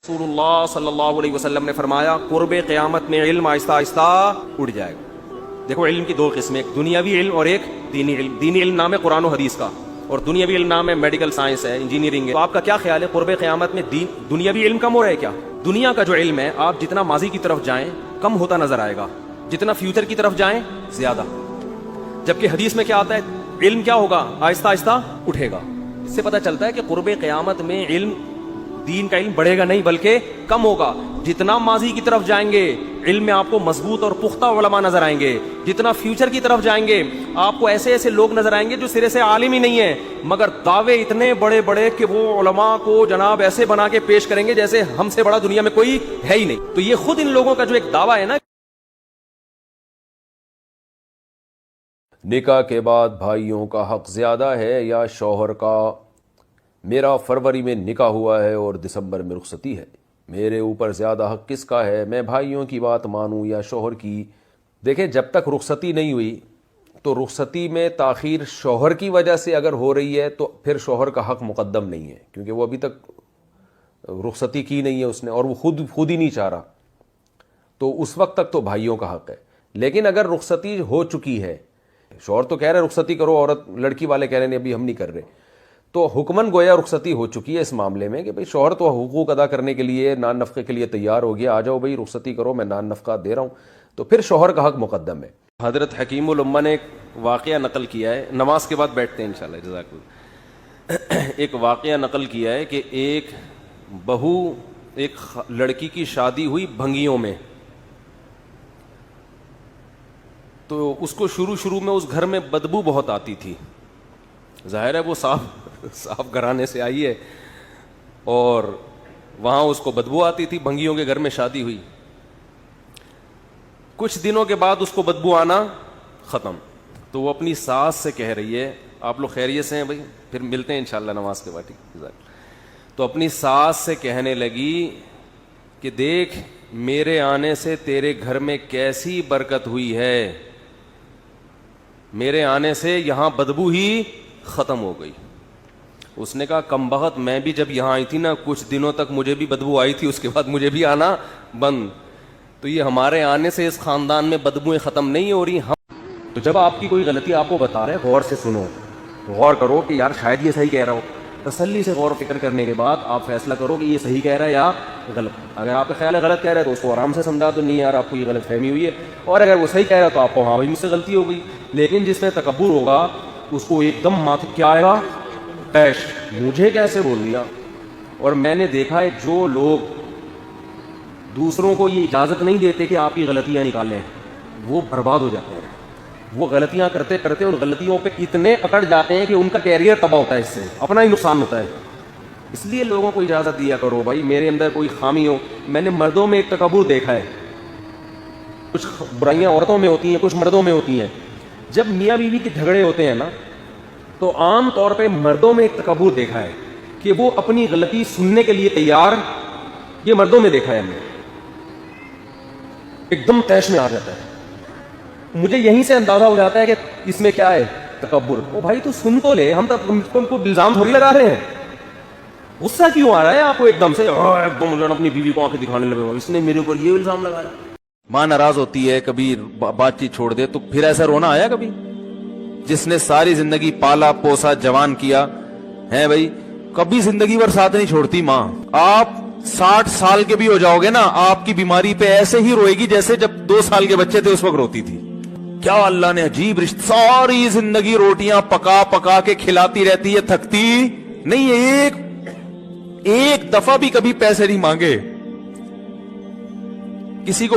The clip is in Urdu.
رسول اللہ صلی اللہ علیہ وسلم نے فرمایا قرب قیامت میں علم آہستہ آہستہ اڑ جائے گا۔ دیکھو علم کی دو قسمیں، ایک دنیاوی علم اور ایک دینی علم۔ دینی علم نام ہے قرآن و حدیث کا، اور دنیاوی علم نام ہے میڈیکل سائنس ہے، انجینئرنگ ہے۔ تو آپ کا کیا خیال ہے قرب قیامت میں دنیاوی علم کم ہو رہا ہے کیا؟ دنیا کا جو علم ہے آپ جتنا ماضی کی طرف جائیں کم ہوتا نظر آئے گا، جتنا فیوچر کی طرف جائیں زیادہ۔ جبکہ حدیث میں کیا آتا ہے؟ علم کیا ہوگا؟ آہستہ آہستہ اٹھے گا۔ اس سے پتہ چلتا ہے کہ قرب قیامت میں علم، دین کا علم بڑھے گا نہیں بلکہ کم ہوگا۔ جتنا ماضی کی طرف جائیں گے علم میں آپ کو مضبوط اور پختہ علماء نظر آئیں گے، جتنا فیوچر کی طرف جائیں گے آپ کو ایسے ایسے لوگ نظر آئیں گے جو سرے سے عالم ہی نہیں ہیں، مگر دعوے اتنے بڑے بڑے کہ وہ علماء کو جناب ایسے بنا کے پیش کریں گے جیسے ہم سے بڑا دنیا میں کوئی ہے ہی نہیں۔ تو یہ خود ان لوگوں کا جو ایک دعویٰ ہے نا، نکاح کے بعد بھائیوں کا حق زیادہ ہے یا شوہر کا؟ میرا فروری میں نکاح ہوا ہے اور دسمبر میں رخصتی ہے، میرے اوپر زیادہ حق کس کا ہے؟ میں بھائیوں کی بات مانوں یا شوہر کی؟ دیکھیں جب تک رخصتی نہیں ہوئی تو رخصتی میں تاخیر شوہر کی وجہ سے اگر ہو رہی ہے تو پھر شوہر کا حق مقدم نہیں ہے، کیونکہ وہ ابھی تک رخصتی کی نہیں ہے اس نے، اور وہ خود ہی نہیں چاہ رہا، تو اس وقت تک تو بھائیوں کا حق ہے۔ لیکن اگر رخصتی ہو چکی ہے، شوہر تو کہہ رہے رخصتی کرو، عورت لڑکی والے کہہ رہے ہیں ابھی ہم نہیں کر رہے، تو حکمن گویا رخصتی ہو چکی ہے اس معاملے میں کہ بھئی شوہر تو حقوق ادا کرنے کے لیے، نان نفقے کے لیے تیار ہو گیا، آ جاؤ بھئی رخصتی کرو، میں نان نفقہ دے رہا ہوں، تو پھر شوہر کا حق مقدم ہے۔ حضرت حکیم الامہ نے ایک واقعہ نقل کیا ہے، نماز کے بعد بیٹھتے ہیں انشاءاللہ، جزاک اللہ۔ ایک واقعہ نقل کیا ہے کہ ایک بہو، ایک لڑکی کی شادی ہوئی بھنگیوں میں، تو اس کو شروع میں اس گھر میں بدبو بہت آتی تھی، ظاہر ہے وہ صاف گھرانے سے آئی ہے اور وہاں اس کو بدبو آتی تھی، بھنگیوں کے گھر میں شادی ہوئی۔ کچھ دنوں کے بعد اس کو بدبو آنا ختم، تو وہ اپنی ساس سے کہہ رہی ہے، آپ لوگ خیریت سے ہیں بھائی؟ پھر ملتے ہیں انشاءاللہ نماز کے بعد، ٹھیک؟ تو اپنی ساس سے کہنے لگی کہ دیکھ میرے آنے سے تیرے گھر میں کیسی برکت ہوئی ہے، میرے آنے سے یہاں بدبو ہی ختم ہو گئی۔ اس نے کہا کم بخت، میں بھی جب یہاں آئی تھی نا کچھ دنوں تک مجھے بھی بدبو آئی تھی، اس کے بعد مجھے بھی آنا بند۔ تو یہ ہمارے آنے سے اس خاندان میں بدبویں ختم نہیں ہو رہی۔ تو جب آپ کی کوئی غلطی آپ کو بتا رہے ہیں غور سے سنو، غور کرو کہ یار شاید یہ صحیح کہہ رہا ہو، تسلی سے غور و فکر کرنے کے بعد آپ فیصلہ کرو کہ یہ صحیح کہہ رہا ہے یا غلط۔ اگر آپ کا خیال ہے غلط کہہ رہا ہے تو اس کو آرام سے سمجھا دو، نہیں یار آپ کو یہ غلط فہمی ہوئی ہے، اور اگر وہ صحیح کہہ رہا ہے تو آپ کو ہاں بھائی مجھ سے غلطی ہو گئی۔ لیکن جس میں تکبر ہوگا اس کو ایک دم ماتھے کیا آئے گا؟ پیش، مجھے کیسے بول دیا۔ اور میں نے دیکھا ہے جو لوگ دوسروں کو یہ اجازت نہیں دیتے کہ آپ کی غلطیاں نکالیں، وہ برباد ہو جاتے ہیں۔ وہ غلطیاں کرتے کرتے ان غلطیوں پہ اتنے اکڑ جاتے ہیں کہ ان کا کیریئر تباہ ہوتا ہے، اس سے اپنا ہی نقصان ہوتا ہے۔ اس لیے لوگوں کو اجازت دیا کرو بھائی میرے اندر کوئی خامی ہو۔ میں نے مردوں میں ایک تکبر دیکھا ہے، کچھ برائیاں عورتوں میں ہوتی ہیں کچھ مردوں میں ہوتی ہیں۔ جب میاں بیوی کے جھگڑے ہوتے ہیں نا تو عام طور پہ مردوں میں ایک تکبر دیکھا ہے کہ وہ اپنی غلطی سننے کے لیے تیار، یہ مردوں میں دیکھا ہے ہم نے، ایک دم طیش میں آ جاتا ہے۔ مجھے یہیں سے اندازہ ہو جاتا ہے کہ اس میں کیا ہے؟ تکبر۔ او بھائی تو سن تو لے، ہم تو ان کو الزام تھوڑی لگا رہے ہیں۔ غصہ کیوں آ رہا ہے آپ کو ایک دم سے؟ ایک دم اپنی بیوی کو آنکھیں دکھانے لگے، اس نے میرے اوپر یہ الزام لگایا۔ ماں ناراض ہوتی ہے، کبھی بات چیت چھوڑ دے تو پھر ایسا رونا آیا کبھی؟ جس نے ساری زندگی پالا پوسا جوان کیا ہے بھائی، کبھی زندگی بھر ساتھ نہیں چھوڑتی ماں۔ آپ 60 سال کے بھی ہو جاؤ گے نا، آپ کی بیماری پہ ایسے ہی روئے گی جیسے جب 2 سال کے بچے تھے اس وقت روتی تھی۔ کیا اللہ نے عجیب رشتہ، ساری زندگی روٹیاں پکا پکا کے کھلاتی رہتی ہے، تھکتی نہیں ہے، ایک دفعہ بھی کبھی پیسے نہیں مانگے کسی کو۔